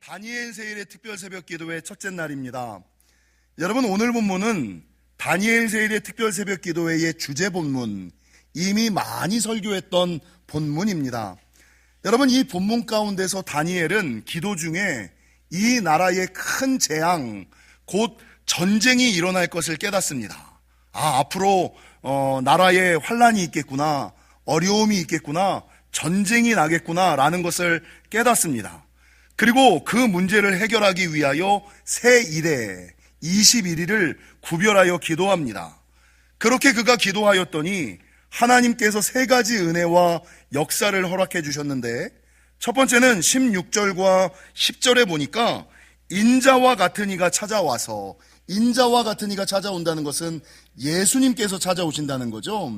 다니엘 세일의 특별 새벽 기도의 첫째 날입니다. 여러분, 오늘 본문은 다니엘 세일의 특별 새벽 기도회의 주제 본문, 이미 많이 설교했던 본문입니다. 여러분, 이 본문 가운데서 다니엘은 기도 중에 이 나라의 큰 재앙, 곧 전쟁이 일어날 것을 깨닫습니다. 앞으로 나라에 환란이 있겠구나, 어려움이 있겠구나, 전쟁이 나겠구나 라는 것을 깨닫습니다. 그리고 그 문제를 해결하기 위하여 새 일에 21일을 구별하여 기도합니다. 그렇게 그가 기도하였더니 하나님께서 세 가지 은혜와 역사를 허락해 주셨는데, 첫 번째는 16절과 10절에 보니까 인자와 같은 이가 찾아와서, 인자와 같은 이가 찾아온다는 것은 예수님께서 찾아오신다는 거죠.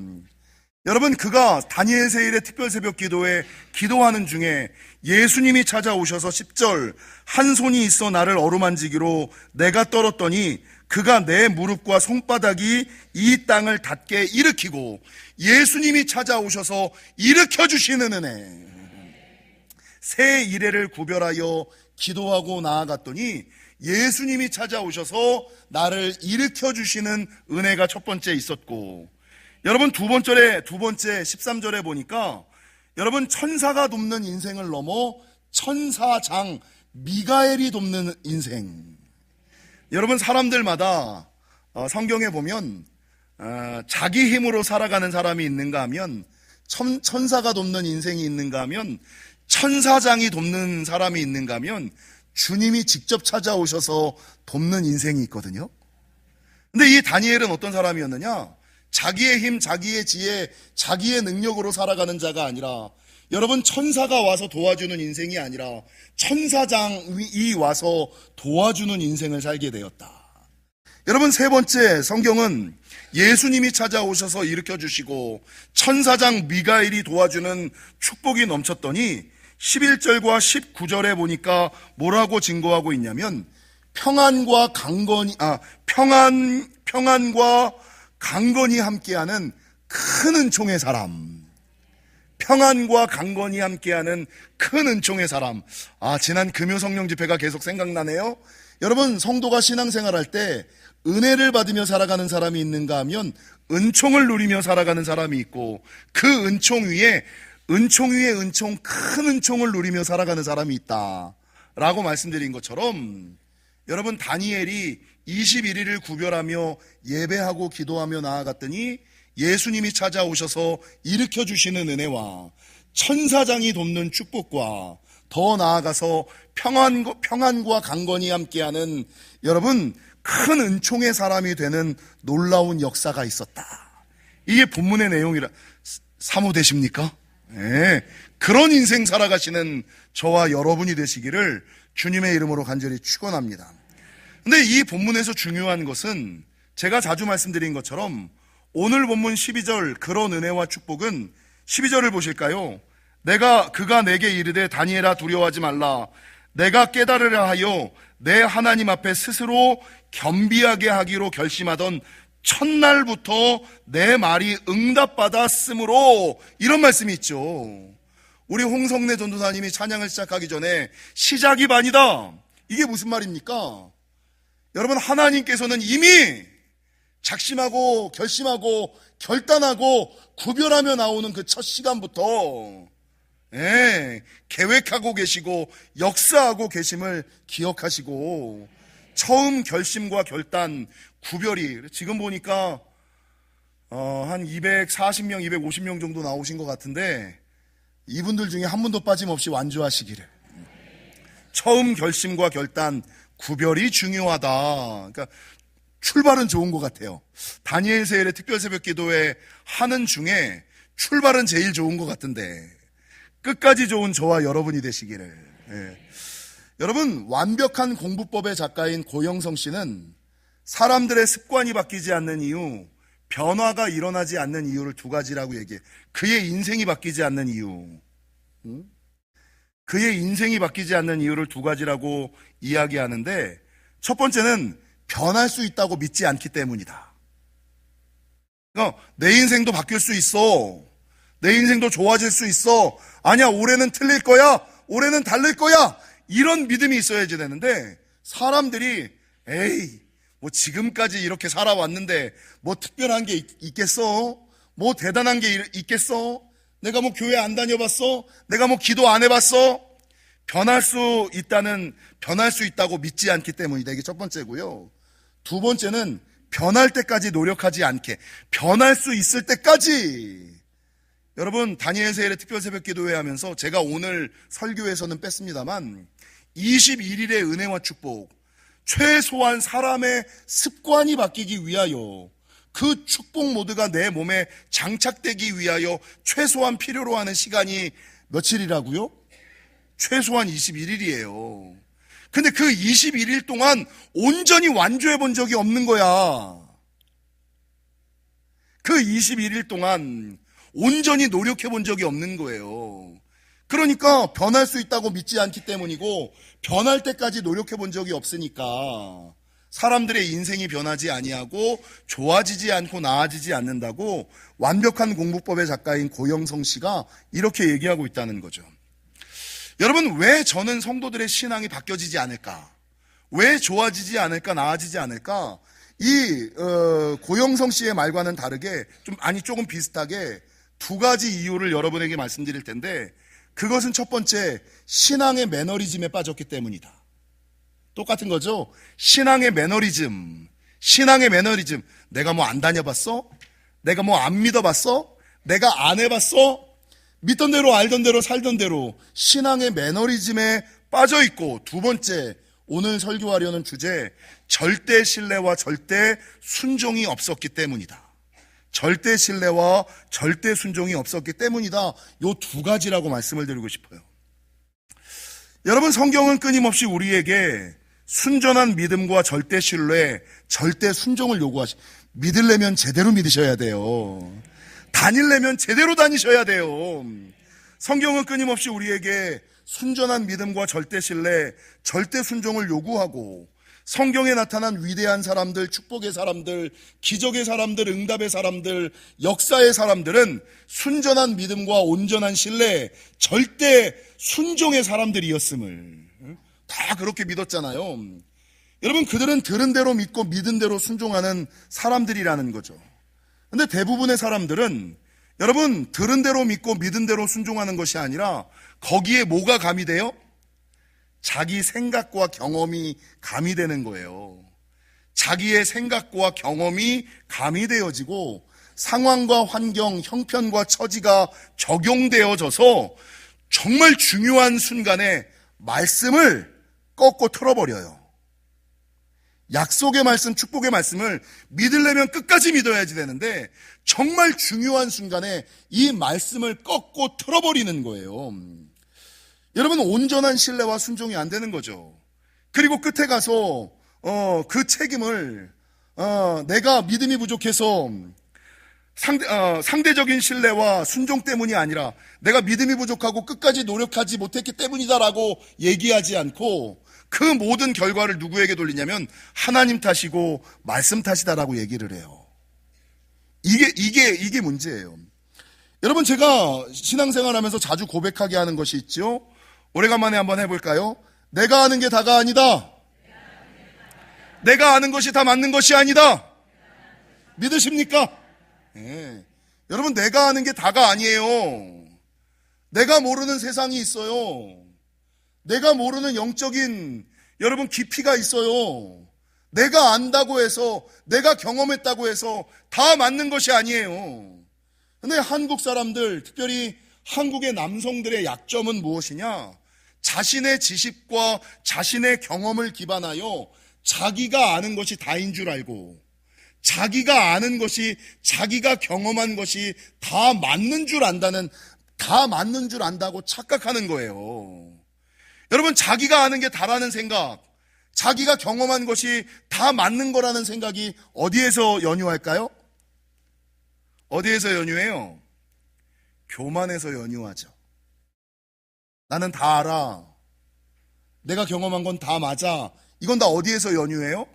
여러분, 그가 다니엘 세일의 특별 새벽 기도에 기도하는 중에 예수님이 찾아오셔서 10절, 한 손이 있어 나를 어루만지기로 내가 떨었더니 그가 내 무릎과 손바닥이 이 땅을 닿게 일으키고, 예수님이 찾아오셔서 일으켜주시는 은혜, 새 이래를 구별하여 기도하고 나아갔더니 예수님이 찾아오셔서 나를 일으켜주시는 은혜가 첫 번째 있었고, 여러분 두 번째 13절에 보니까 여러분 천사가 돕는 인생을 넘어 천사장 미가엘이 돕는 인생. 여러분, 사람들마다 성경에 보면 자기 힘으로 살아가는 사람이 있는가 하면 천사가 돕는 인생이 있는가 하면 천사장이 돕는 사람이 있는가 하면 주님이 직접 찾아오셔서 돕는 인생이 있거든요. 근데 이 다니엘은 어떤 사람이었느냐? 자기의 힘, 자기의 지혜, 자기의 능력으로 살아가는 자가 아니라, 여러분, 천사가 와서 도와주는 인생이 아니라 천사장이 와서 도와주는 인생을 살게 되었다. 여러분, 세 번째, 성경은 예수님이 찾아오셔서 일으켜주시고 천사장 미가엘이 도와주는 축복이 넘쳤더니 11절과 19절에 보니까 뭐라고 증거하고 있냐면 평안과 강건이 함께하는 큰 은총의 사람. 평안과 강건이 함께하는 큰 은총의 사람. 지난 금요 성령 집회가 계속 생각나네요. 여러분, 성도가 신앙생활할 때 은혜를 받으며 살아가는 사람이 있는가 하면 은총을 누리며 살아가는 사람이 있고, 그 은총 위에 은총, 큰 은총을 누리며 살아가는 사람이 있다 라고 말씀드린 것처럼, 여러분, 다니엘이 21일을 구별하며 예배하고 기도하며 나아갔더니 예수님이 찾아오셔서 일으켜주시는 은혜와 천사장이 돕는 축복과 더 나아가서 평안과 강건이 함께하는, 여러분, 큰 은총의 사람이 되는 놀라운 역사가 있었다. 이게 본문의 내용이라 사모되십니까? 네. 그런 인생 살아가시는 저와 여러분이 되시기를 주님의 이름으로 간절히 축원합니다. 근데 이 본문에서 중요한 것은 제가 자주 말씀드린 것처럼 오늘 본문 12절, 그런 은혜와 축복은 12절을 보실까요? 그가 내게 이르되 다니엘아 두려워하지 말라. 내가 깨달으려 하여 내 하나님 앞에 스스로 겸비하게 하기로 결심하던 첫날부터 내 말이 응답받았으므로, 이런 말씀이 있죠. 우리 홍성래 전도사님이 찬양을 시작하기 전에 시작이 반이다. 이게 무슨 말입니까? 여러분, 하나님께서는 이미 작심하고 결심하고 결단하고 구별하며 나오는 그 첫 시간부터 계획하고 계시고 역사하고 계심을 기억하시고, 처음 결심과 결단, 구별이 지금 보니까 한 240명, 250명 정도 나오신 것 같은데, 이분들 중에 한 분도 빠짐없이 완주하시기를. 처음 결심과 결단, 구별이 중요하다. 그러니까 출발은 좋은 것 같아요. 다니엘 세일의 특별 새벽 기도회 하는 중에 출발은 제일 좋은 것 같은데, 끝까지 좋은 저와 여러분이 되시기를. 여러분, 완벽한 공부법의 작가인 고영성 씨는 사람들의 습관이 바뀌지 않는 이유, 변화가 일어나지 않는 이유를 두 가지라고 얘기해. 그의 인생이 바뀌지 않는 이유, 그의 인생이 바뀌지 않는 이유를 두 가지라고 이야기하는데, 첫 번째는 변할 수 있다고 믿지 않기 때문이다. 내 인생도 바뀔 수 있어. 내 인생도 좋아질 수 있어. 아니야, 올해는 틀릴 거야. 올해는 다를 거야. 이런 믿음이 있어야지 되는데, 사람들이 에이 뭐 지금까지 이렇게 살아왔는데 뭐 특별한 게 있겠어? 뭐 대단한 게 있겠어? 내가 뭐 교회 안 다녀봤어? 내가 뭐 기도 안 해봤어? 변할 수 있다고 믿지 않기 때문이다. 이게 첫 번째고요. 두 번째는 변할 때까지 노력하지 않게, 변할 수 있을 때까지. 여러분, 다니엘 세일의 특별 새벽 기도회 하면서 제가 오늘 설교에서는 뺐습니다만 21일의 은혜와 축복, 최소한 사람의 습관이 바뀌기 위하여, 그 축복 모드가 내 몸에 장착되기 위하여 최소한 필요로 하는 시간이 며칠이라고요? 최소한 21일이에요. 근데 그 21일 동안 온전히 완주해 본 적이 없는 거야. 그 21일 동안 온전히 노력해 본 적이 없는 거예요. 그러니까 변할 수 있다고 믿지 않기 때문이고, 변할 때까지 노력해 본 적이 없으니까 사람들의 인생이 변하지 아니하고 좋아지지 않고 나아지지 않는다고 완벽한 공부법의 작가인 고영성 씨가 이렇게 얘기하고 있다는 거죠. 여러분, 왜 저는 성도들의 신앙이 바뀌어지지 않을까? 왜 좋아지지 않을까? 나아지지 않을까? 이 고영성 씨의 말과는 다르게 조금 비슷하게 두 가지 이유를 여러분에게 말씀드릴 텐데, 그것은 첫 번째, 신앙의 매너리즘에 빠졌기 때문이다. 똑같은 거죠? 신앙의 매너리즘. 내가 뭐 안 다녀봤어? 내가 뭐 안 믿어봤어? 내가 안 해봤어? 믿던 대로 알던 대로 살던 대로 신앙의 매너리즘에 빠져있고, 두 번째, 오늘 설교하려는 주제, 절대 신뢰와 절대 순종이 없었기 때문이다. 절대 신뢰와 절대 순종이 없었기 때문이다. 요 두 가지라고 말씀을 드리고 싶어요. 여러분, 성경은 끊임없이 우리에게 순전한 믿음과 절대 신뢰, 절대 순종을 믿으려면 제대로 믿으셔야 돼요. 다니려면 제대로 다니셔야 돼요. 성경은 끊임없이 우리에게 순전한 믿음과 절대 신뢰, 절대 순종을 요구하고, 성경에 나타난 위대한 사람들, 축복의 사람들, 기적의 사람들, 응답의 사람들, 역사의 사람들은 순전한 믿음과 온전한 신뢰, 절대 순종의 사람들이었음을 다 그렇게 믿었잖아요. 여러분, 그들은 들은 대로 믿고 믿은 대로 순종하는 사람들이라는 거죠. 근데 대부분의 사람들은, 여러분, 들은 대로 믿고 믿은 대로 순종하는 것이 아니라 거기에 뭐가 가미돼요? 자기 생각과 경험이 가미되는 거예요. 자기의 생각과 경험이 가미되어지고 상황과 환경, 형편과 처지가 적용되어져서 정말 중요한 순간에 말씀을 꺾고 틀어버려요. 약속의 말씀, 축복의 말씀을 믿으려면 끝까지 믿어야지 되는데 정말 중요한 순간에 이 말씀을 꺾고 틀어버리는 거예요. 여러분, 온전한 신뢰와 순종이 안 되는 거죠. 그리고 끝에 가서 그 책임을 내가 믿음이 부족해서 상대적인 신뢰와 순종 때문이 아니라 내가 믿음이 부족하고 끝까지 노력하지 못했기 때문이다라고 얘기하지 않고 그 모든 결과를 누구에게 돌리냐면 하나님 탓이고 말씀 탓이다라고 얘기를 해요. 이게 문제예요. 여러분, 제가 신앙생활하면서 자주 고백하게 하는 것이 있죠. 오래간만에 한번 해볼까요? 내가 아는 게 다가 아니다. 내가 아는 것이 다 맞는 것이 아니다. 믿으십니까? 네. 여러분, 내가 아는 게 다가 아니에요. 내가 모르는 세상이 있어요. 내가 모르는 영적인 여러분 깊이가 있어요. 내가 안다고 해서, 내가 경험했다고 해서 다 맞는 것이 아니에요. 근데 한국 사람들, 특별히 한국의 남성들의 약점은 무엇이냐? 자신의 지식과 자신의 경험을 기반하여 자기가 아는 것이 다인 줄 알고, 자기가 아는 것이, 자기가 경험한 것이 다 맞는 줄 안다고 착각하는 거예요. 여러분, 자기가 아는 게 다라는 생각, 자기가 경험한 것이 다 맞는 거라는 생각이 어디에서 연유할까요? 어디에서 연유해요? 교만에서 연유하죠. 나는 다 알아. 내가 경험한 건 다 맞아. 이건 다 어디에서 연유해요?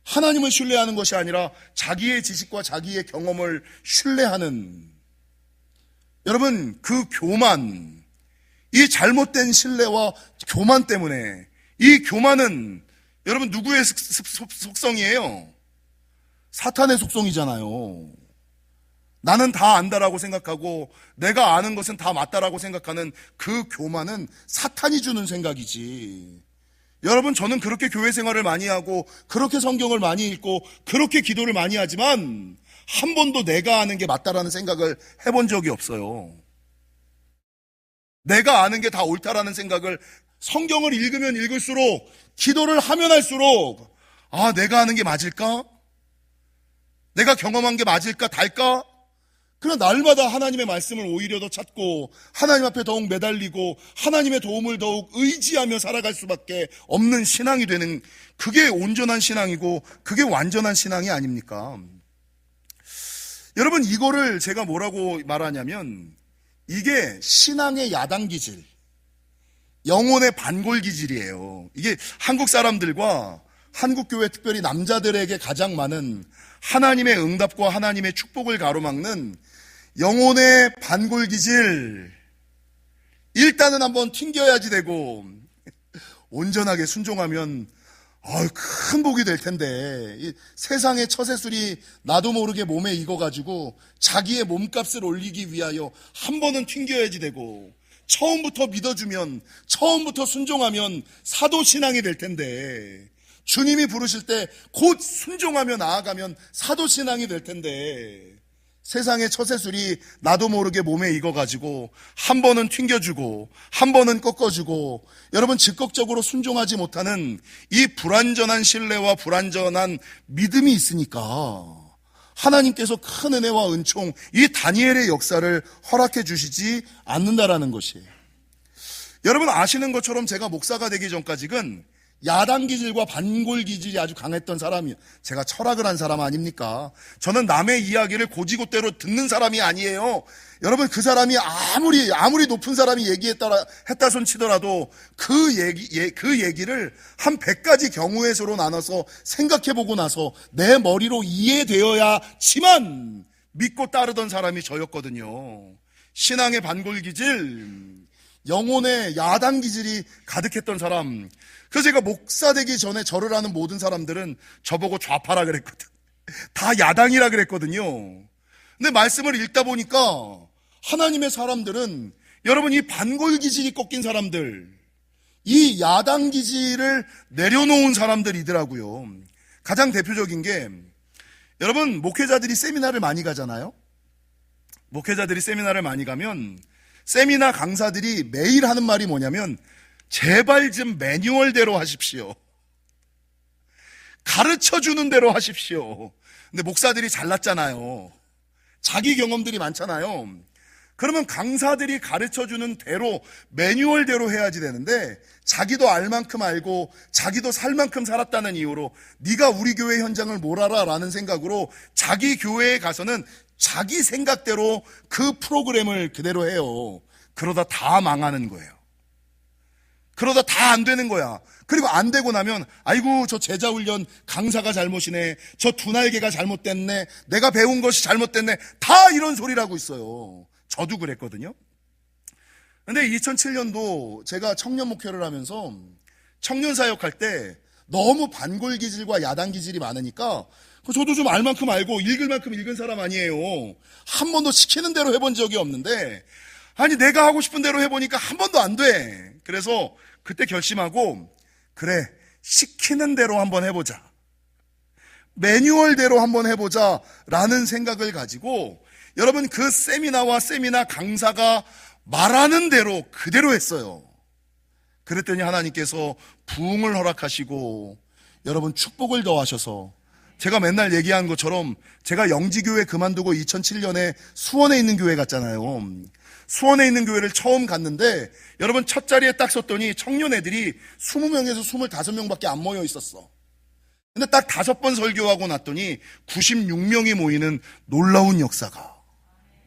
하나님을 신뢰하는 것이 아니라 자기의 지식과 자기의 경험을 신뢰하는. 여러분, 그 교만, 이 잘못된 신뢰와 교만 때문에. 이 교만은 여러분 누구의 속성이에요? 사탄의 속성이잖아요. 나는 다 안다라고 생각하고 내가 아는 것은 다 맞다라고 생각하는 그 교만은 사탄이 주는 생각이지. 여러분, 저는 그렇게 교회 생활을 많이 하고 그렇게 성경을 많이 읽고 그렇게 기도를 많이 하지만 한 번도 내가 아는 게 맞다라는 생각을 해본 적이 없어요. 내가 아는 게 다 옳다라는 생각을 성경을 읽으면 읽을수록 기도를 하면 할수록 내가 아는 게 맞을까? 내가 경험한 게 맞을까? 달까? 그러나 날마다 하나님의 말씀을 오히려 더 찾고 하나님 앞에 더욱 매달리고 하나님의 도움을 더욱 의지하며 살아갈 수밖에 없는 신앙이 되는, 그게 온전한 신앙이고 그게 완전한 신앙이 아닙니까? 여러분, 이거를 제가 뭐라고 말하냐면 이게 신앙의 야당기질, 영혼의 반골기질이에요. 이게 한국 사람들과 한국교회 특별히 남자들에게 가장 많은 하나님의 응답과 하나님의 축복을 가로막는 영혼의 반골기질. 일단은 한번 튕겨야지 되고 온전하게 순종하면 큰 복이 될 텐데, 이 세상의 처세술이 나도 모르게 몸에 익어가지고 자기의 몸값을 올리기 위하여 한 번은 튕겨야지 되고, 처음부터 믿어주면, 처음부터 순종하면 사도신앙이 될 텐데, 주님이 부르실 때 곧 순종하며 나아가면 사도신앙이 될 텐데, 세상의 처세술이 나도 모르게 몸에 익어가지고 한 번은 튕겨주고 한 번은 꺾어주고, 여러분, 즉각적으로 순종하지 못하는 이 불완전한 신뢰와 불완전한 믿음이 있으니까 하나님께서 큰 은혜와 은총, 이 다니엘의 역사를 허락해 주시지 않는다라는 것이에요. 여러분 아시는 것처럼 제가 목사가 되기 전까지는 야당기질과 반골기질이 아주 강했던 사람이에요. 제가 철학을 한 사람 아닙니까? 저는 남의 이야기를 고지고대로 듣는 사람이 아니에요. 여러분, 그 사람이 아무리 높은 사람이 했다 손 치더라도 그 얘기를 한 100가지 경우의 수로 나눠서 생각해보고 나서 내 머리로 이해되어야지만 믿고 따르던 사람이 저였거든요. 신앙의 반골기질, 영혼의 야당기질이 가득했던 사람. 그래서 제가 목사 되기 전에 저를 아는 모든 사람들은 저보고 좌파라 그랬거든. 다 야당이라 그랬거든요. 근데 말씀을 읽다 보니까 하나님의 사람들은, 여러분, 이 반골기질이 꺾인 사람들, 이 야당기질을 내려놓은 사람들이더라고요. 가장 대표적인 게, 여러분, 목회자들이 세미나를 많이 가잖아요. 목회자들이 세미나를 많이 가면 세미나 강사들이 매일 하는 말이 뭐냐면, 제발 좀 매뉴얼대로 하십시오. 가르쳐주는 대로 하십시오. 근데 목사들이 잘났잖아요. 자기 경험들이 많잖아요. 그러면 강사들이 가르쳐주는 대로, 매뉴얼대로 해야지 되는데, 자기도 알 만큼 알고 자기도 살 만큼 살았다는 이유로 네가 우리 교회 현장을 뭘 알아? 라는 생각으로 자기 교회에 가서는 자기 생각대로 그 프로그램을 그대로 해요. 그러다 다 망하는 거예요. 그러다 다 안 되는 거야. 그리고 안 되고 나면 아이고, 저 제자훈련 강사가 잘못이네, 저 두 날개가 잘못됐네, 내가 배운 것이 잘못됐네, 다 이런 소리를 하고 있어요. 저도 그랬거든요. 근데 2007년도 제가 청년 목회를 하면서 청년 사역할 때 너무 반골기질과 야당기질이 많으니까 저도 좀 알 만큼 알고 읽을 만큼 읽은 사람 아니에요. 한 번도 시키는 대로 해본 적이 없는데, 아니 내가 하고 싶은 대로 해보니까 한 번도 안 돼. 그래서 그때 결심하고, 그래, 시키는 대로 한번 해보자, 매뉴얼대로 한번 해보자 라는 생각을 가지고, 여러분, 그 세미나 강사가 말하는 대로 그대로 했어요. 그랬더니 하나님께서 부흥을 허락하시고 여러분 축복을 더하셔서, 제가 맨날 얘기한 것처럼 제가 영지교회 그만두고 2007년에 수원에 있는 교회 갔잖아요. 수원에 있는 교회를 처음 갔는데 여러분 첫 자리에 딱 섰더니 청년 애들이 20명에서 25명밖에 안 모여 있었어. 근데 딱 5번 설교하고 났더니 96명이 모이는 놀라운 역사가.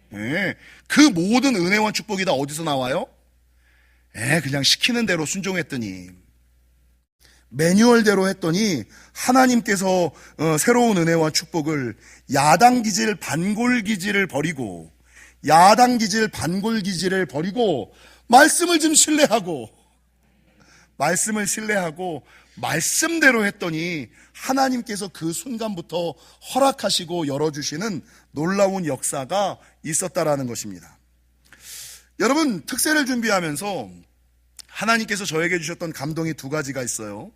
네, 그 모든 은혜와 축복이 다 어디서 나와요? 그냥 시키는 대로 순종했더니, 매뉴얼대로 했더니 하나님께서 새로운 은혜와 축복을, 야당기질 반골기질을 버리고, 말씀을 좀 신뢰하고 말씀을 신뢰하고 말씀대로 했더니 하나님께서 그 순간부터 허락하시고 열어주시는 놀라운 역사가 있었다라는 것입니다. 여러분, 특세를 준비하면서 하나님께서 저에게 주셨던 감동이 두 가지가 있어요.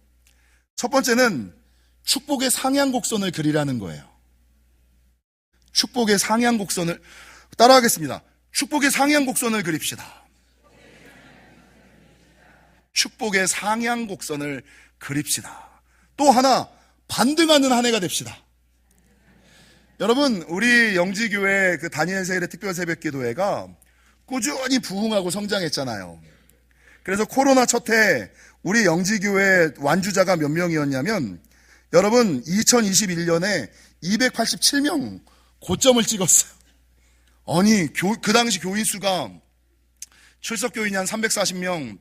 첫 번째는 축복의 상향곡선을 그리라는 거예요. 축복의 상향곡선을 따라하겠습니다. 축복의 상향곡선을 그립시다. 축복의 상향곡선을 그립시다. 또 하나, 반등하는 한 해가 됩시다. 여러분, 우리 영지교회 그 다니엘 세일의 특별 새벽 기도회가 꾸준히 부흥하고 성장했잖아요. 그래서 코로나 첫 해 우리 영지교회 완주자가 몇 명이었냐면, 여러분, 2021년에 287명 고점을 찍었어요. 아니, 그 당시 교인 수가 출석교인이 한 340명,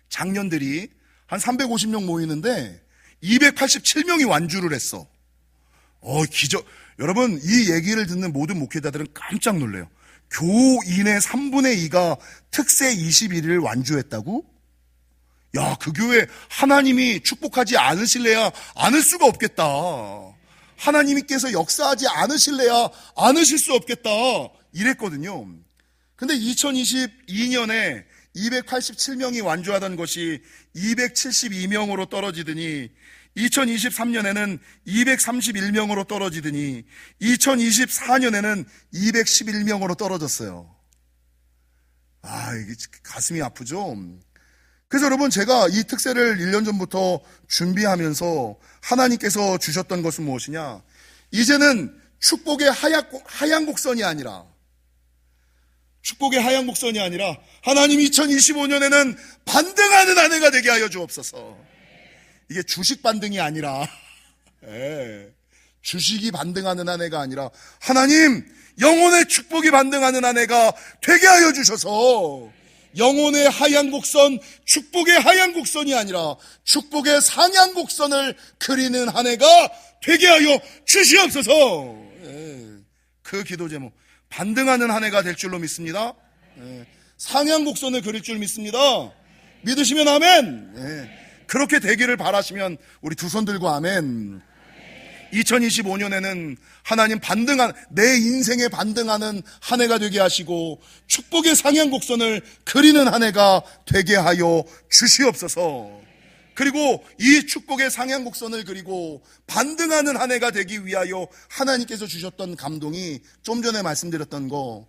장년들이 한 350명 모이는데 287명이 완주를 했어. 여러분, 이 얘기를 듣는 모든 목회자들은 깜짝 놀래요. 교인의 3분의 2가 특세 21일 완주했다고? 야, 그 교회 하나님이 축복하지 않으실래야 않을 수가 없겠다. 하나님께서 역사하지 않으실래야 않으실 수 없겠다. 이랬거든요. 근데 2022년에 287명이 완주하던 것이 272명으로 떨어지더니 2023년에는 231명으로 떨어지더니 2024년에는 211명으로 떨어졌어요. 이게 가슴이 아프죠? 그래서 여러분, 제가 이 특세를 1년 전부터 준비하면서 하나님께서 주셨던 것은 무엇이냐? 이제는 축복의 하얀 곡선이 아니라 하나님 2025년에는 반등하는 한 해가 되게 하여 주옵소서. 이게 주식 반등이 아니라 주식이 반등하는 한 해가 아니라 하나님, 영혼의 축복이 반등하는 한 해가 되게 하여 주셔서 영혼의 하얀 곡선, 축복의 하얀 곡선이 아니라 축복의 상향 곡선을 그리는 한 해가 되게 하여 주시옵소서. 그 기도 제목, 반등하는 한 해가 될 줄로 믿습니다. 상향 곡선을 그릴 줄 믿습니다. 믿으시면 아멘. 그렇게 되기를 바라시면 우리 두 손 들고 아멘. 2025년에는 하나님 내 인생에 반등하는 한 해가 되게 하시고 축복의 상향 곡선을 그리는 한 해가 되게 하여 주시옵소서. 그리고 이 축복의 상향 곡선을 그리고 반등하는 한 해가 되기 위하여 하나님께서 주셨던 감동이 좀 전에 말씀드렸던 거,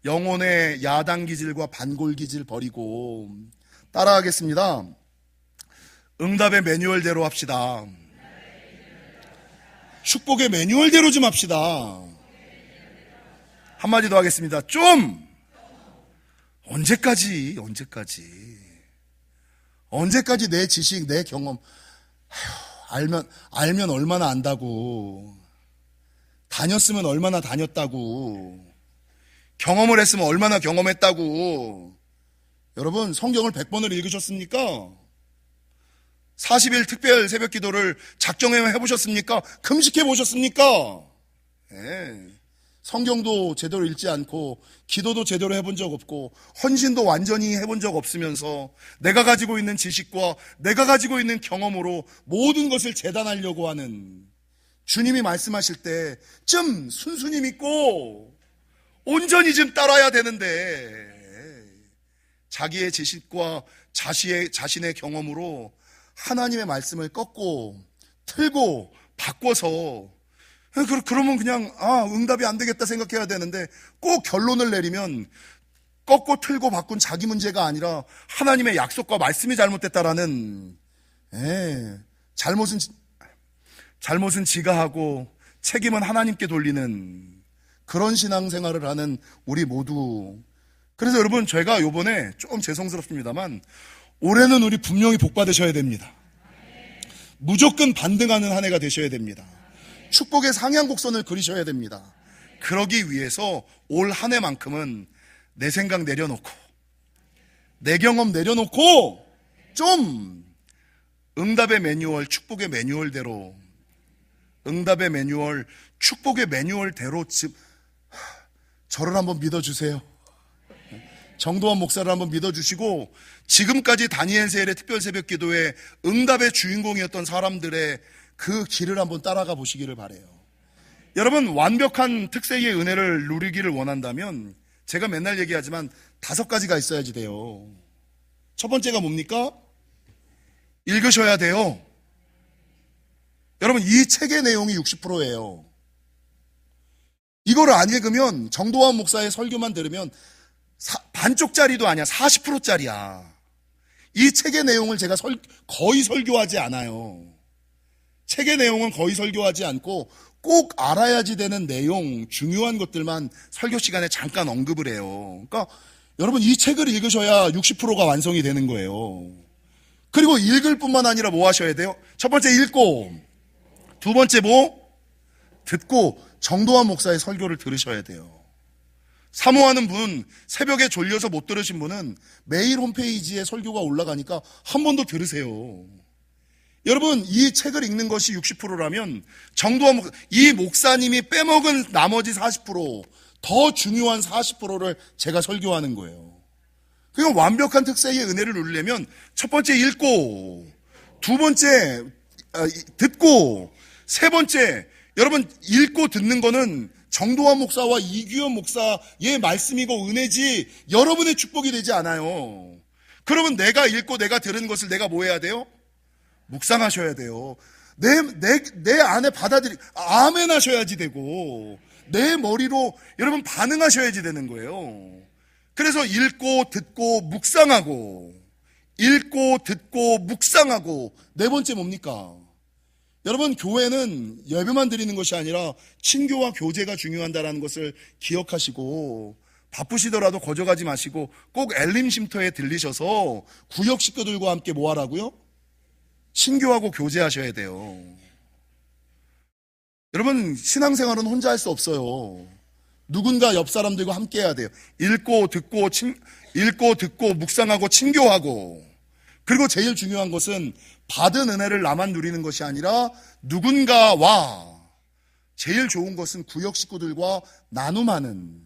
영혼의 야당 기질과 반골 기질 버리고 따라하겠습니다. 응답의 매뉴얼대로 합시다. 축복의 매뉴얼대로 좀 합시다. 한마디 더 하겠습니다. 좀! 언제까지 내 지식, 내 경험, 알면 얼마나 안다고, 다녔으면 얼마나 다녔다고, 경험을 했으면 얼마나 경험했다고. 여러분, 성경을 100번을 읽으셨습니까? 40일 특별 새벽 기도를 작정해 보셨습니까? 금식해 보셨습니까? 성경도 제대로 읽지 않고 기도도 제대로 해본 적 없고 헌신도 완전히 해본 적 없으면서 내가 가지고 있는 지식과 내가 가지고 있는 경험으로 모든 것을 재단하려고 하는, 주님이 말씀하실 때 좀 순순히 믿고 온전히 좀 따라야 되는데 자기의 지식과 자신의 경험으로 하나님의 말씀을 꺾고 틀고 바꿔서 그러면 그냥 응답이 안 되겠다 생각해야 되는데, 꼭 결론을 내리면 꺾고 틀고 바꾼 자기 문제가 아니라 하나님의 약속과 말씀이 잘못됐다라는, 잘못은 지가 하고 책임은 하나님께 돌리는 그런 신앙생활을 하는 우리 모두. 그래서 여러분, 제가 요번에 좀 죄송스럽습니다만 올해는 우리 분명히 복 받으셔야 됩니다. 무조건 반등하는 한 해가 되셔야 됩니다. 축복의 상향 곡선을 그리셔야 됩니다. 그러기 위해서 올 한 해만큼은 내 생각 내려놓고 내 경험 내려놓고 좀 응답의 매뉴얼, 축복의 매뉴얼대로, 응답의 매뉴얼, 축복의 매뉴얼대로 저를 한번 믿어주세요. 정도원 목사를 한번 믿어주시고 지금까지 다니엘 세일의 특별 새벽 기도에 응답의 주인공이었던 사람들의 그 길을 한번 따라가 보시기를 바라요. 여러분, 완벽한 특세의 은혜를 누리기를 원한다면 제가 맨날 얘기하지만 5가지가 있어야지 돼요. 첫 번째가 뭡니까? 읽으셔야 돼요. 여러분, 이 책의 내용이 60%예요. 이거를 안 읽으면 정도환 목사의 설교만 들으면 반쪽짜리도 아니야. 40%짜리야. 이 책의 내용을 제가 거의 설교하지 않아요. 책의 내용은 거의 설교하지 않고 꼭 알아야지 되는 내용, 중요한 것들만 설교 시간에 잠깐 언급을 해요. 그러니까 여러분, 이 책을 읽으셔야 60%가 완성이 되는 거예요. 그리고 읽을 뿐만 아니라 뭐 하셔야 돼요? 첫 번째 읽고, 두 번째 뭐? 듣고 정도환 목사의 설교를 들으셔야 돼요. 사모하는 분, 새벽에 졸려서 못 들으신 분은 매일 홈페이지에 설교가 올라가니까 한 번 더 들으세요. 여러분, 이 책을 읽는 것이 60%라면 정도환 이 목사님이 빼먹은 나머지 40%, 더 중요한 40%를 제가 설교하는 거예요. 그러니까 완벽한 특세의 은혜를 누리려면 첫 번째 읽고, 두 번째 듣고, 세 번째, 여러분, 읽고 듣는 거는 정도환 목사와 이규현 목사의 말씀이고 은혜지 여러분의 축복이 되지 않아요. 그러면 내가 읽고 내가 들은 것을 내가 뭐 해야 돼요? 묵상하셔야 돼요. 내 안에 아멘 하셔야지 되고, 내 머리로 여러분 반응하셔야지 되는 거예요. 그래서 읽고 듣고 묵상하고, 읽고 듣고 묵상하고, 네 번째 뭡니까? 여러분, 교회는 예배만 드리는 것이 아니라 친교와 교제가 중요하다는 것을 기억하시고, 바쁘시더라도 거저가지 마시고 꼭 엘림 쉼터에 들리셔서 구역 식구들과 함께 뭐 하라고요? 친교하고 교제하셔야 돼요. 여러분, 신앙생활은 혼자 할 수 없어요. 누군가 옆 사람들과 함께 해야 돼요. 읽고 듣고 묵상하고 친교하고, 그리고 제일 중요한 것은 받은 은혜를 나만 누리는 것이 아니라 누군가와, 제일 좋은 것은 구역 식구들과 나눔하는,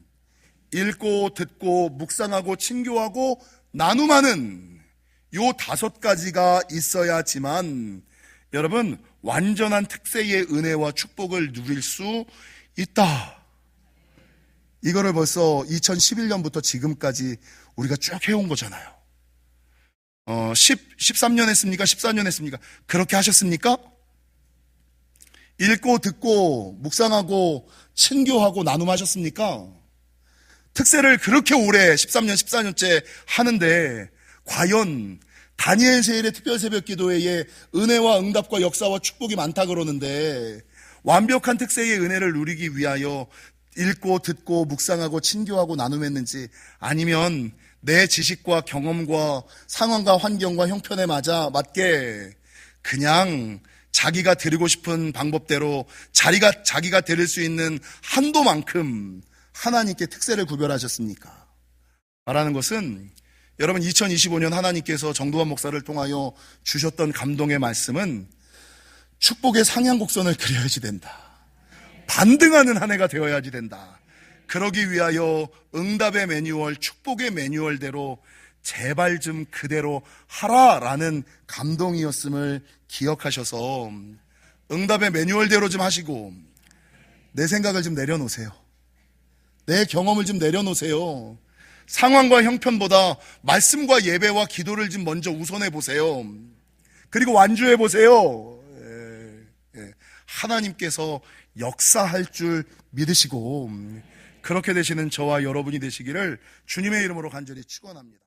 읽고 듣고 묵상하고 친교하고 나눔하는 요 5가지가 있어야지만 여러분, 완전한 특세의 은혜와 축복을 누릴 수 있다. 이거를 벌써 2011년부터 지금까지 우리가 쭉 해온 거잖아요. 13년 했습니까? 14년 했습니까? 그렇게 하셨습니까? 읽고 듣고 묵상하고 친교하고 나눔하셨습니까? 특세를 그렇게 오래 13년, 14년째 하는데 과연 다니엘 세일의 특별 새벽 기도회에 은혜와 응답과 역사와 축복이 많다 그러는데 완벽한 특세의 은혜를 누리기 위하여 읽고 듣고 묵상하고 친교하고 나눔했는지, 아니면 내 지식과 경험과 상황과 환경과 형편에 맞게 그냥 자기가 드리고 싶은 방법대로 자기가 드릴 수 있는 한도만큼 하나님께 특세를 구별하셨습니까? 말하는 것은 여러분, 2025년 하나님께서 정도환 목사를 통하여 주셨던 감동의 말씀은 축복의 상향곡선을 그려야지 된다. 반등하는 한 해가 되어야지 된다. 그러기 위하여 응답의 매뉴얼, 축복의 매뉴얼대로 제발 좀 그대로 하라라는 감동이었음을 기억하셔서 응답의 매뉴얼대로 좀 하시고 내 생각을 좀 내려놓으세요. 내 경험을 좀 내려놓으세요. 상황과 형편보다 말씀과 예배와 기도를 좀 먼저 우선해 보세요. 그리고 완주해 보세요. 하나님께서 역사할 줄 믿으시고 그렇게 되시는 저와 여러분이 되시기를 주님의 이름으로 간절히 축원합니다.